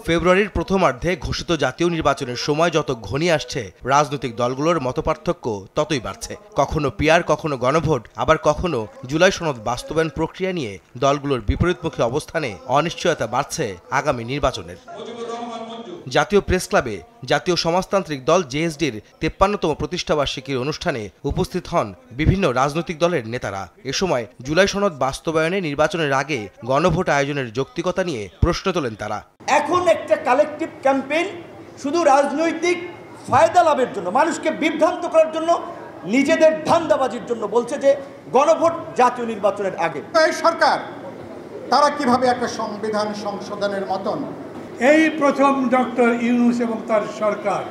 ফেব্রুয়ারির প্রথমার্ধে ঘোষিত জাতীয় নির্বাচনের সময় যত ঘনিয়ে আসছে, রাজনৈতিক দলগুলোর মতপার্থক্য ততই বাড়ছে। কখনো পিআর, কখনো গণভোট, আবার কখনো জুলাই সনদ বাস্তবায়ন প্রক্রিয়া নিয়ে দলগুলোর বিপরীতমুখী অবস্থানে অনিশ্চয়তা বাড়ছে আগামী নির্বাচনের। জাতীয় প্রেস ক্লাবে জাতীয় সমাজতান্ত্রিক দল জেএসডির 53তম প্রতিষ্ঠাবার্ষিকীর অনুষ্ঠানে উপস্থিত হন বিভিন্ন রাজনৈতিক দলের নেতারা। এ সময় জুলাই সনদ বাস্তবায়নে নির্বাচনের আগে গণভোট আয়োজনের যৌক্তিকতা নিয়ে প্রশ্ন তোলেন তারা। এখন একটা কালেকটিভ ক্যাম্পেইন শুধু রাজনৈতিক ফায়দা লাভের জন্য, মানুষকে বিভ্রান্ত করার জন্য, নিজেদের ধান্দাবাজির জন্য বলছে যে গণভোট জাতীয় নির্বাচনের আগে। এই সরকার তারা কিভাবে একটা সংবিধান সংশোধনের মতন, এই প্রথম ডক্টর ইউনূস এবং তার সরকার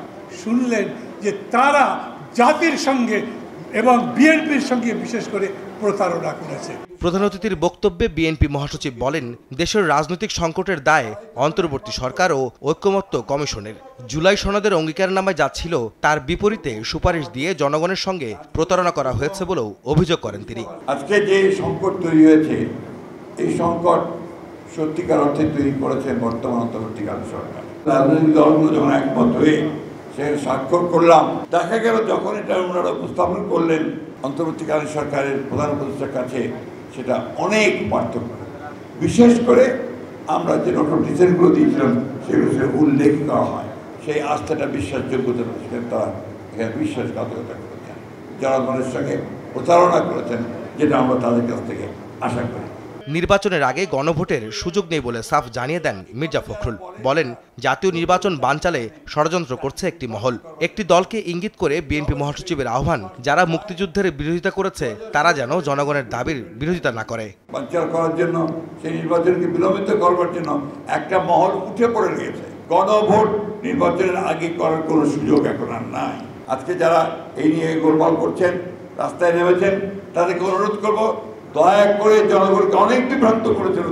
শুনলেন যে তারা জাতির সঙ্গে এবং বিএনপির সঙ্গে বিশেষ করে প্রতারণা করেছে। প্রধান অতিথির বক্তব্যে বিএনপি মহাসচিব বলেন, দেশের রাজনৈতিক সংকটের দায় অন্তর্বর্তী সরকার ও ঐকমত্য কমিশনের। জুলাই সনদের অঙ্গীকারনামায় যা ছিল তার বিপরীতে সুপারিশ দিয়ে জনগণের সঙ্গে প্রতারণা করা হয়েছে বলেও অভিযোগ করেন তিনি। আজকে যে সংকট তৈরি হয়েছে, এই সংকট সত্যিকার অর্থে তৈরি করেছে বর্তমান অন্তর্বর্তীকালীন সরকার। রাজনৈতিক দলগুলো যখন একমত হয়ে সে স্বাক্ষর করলাম, দেখা গেল যখন এটা ওনারা উপস্থাপন করলেন অন্তর্বর্তীকালীন সরকারের প্রধান উপদেষ্টার কাছে, সেটা অনেক পার্থক্য। বিশেষ করে আমরা যে নোটিশগুলো দিয়েছিলাম সেগুলো উল্লেখ করা হয়, সেই আস্থাটা বিশ্বাসযোগ্যতা সেখানে তারা এখানে বিশ্বাসঘাতকতা করেছেন, জনগণের সঙ্গে প্রতারণা করেছেন, যেটা আমরা তাদের কাছ থেকে আশা করি। নির্বাচনের আগে গণভোটের সুযোগ নেই বলে সাফ জানিয়ে দেন মির্জা ফখরুল। বলেন, জাতীয় নির্বাচন বানচালে ষড়যন্ত্র করছে একটি মহল। একটি দলকে ইঙ্গিত করে বিএনপি মহাসচিবের আহ্বান, যারা মুক্তিযুদ্ধের বিরোধিতা করেছে তারা যেন জনগণের দাবির বিরোধিতা না করে। বানচাল করার জন্য, সেই নির্বাচনকে বিলম্বিত করবার জন্য একটা মহল উঠে পড়ে রয়েছে। গণভোট নির্বাচনের আগে করার কোনো সুযোগ এখন আর নাই। আজকে যারা এই নিয়ে গোলমাল করছেন, রাস্তায় নেমেছেন, তাদেরকে অনুরোধ করবো, দয়া করে জনগণকে অনেক বিভ্রান্ত করেছেন।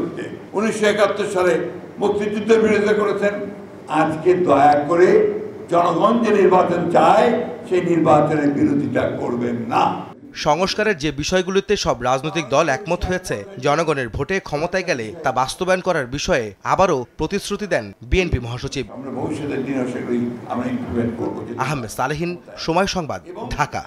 1971 সালে মুক্তিযুদ্ধের বিরোধিতা করেছেন। আজকে দয়া করে জনগণ যে নির্বাচন চায় সেই নির্বাচনের বিরোধিতা করবেন না। সংস্কারের যে বিষয়গুলিতে সব রাজনৈতিক দল একমত হয়েছে, জনগণের ভোটে ক্ষমতায় গেলে তা বাস্তবায়ন করার বিষয়ে আবারও প্রতিশ্রুতি দেন বিএনপি মহাসচিব। আহমেদ সালেহীন, সময় সংবাদ, ঢাকা।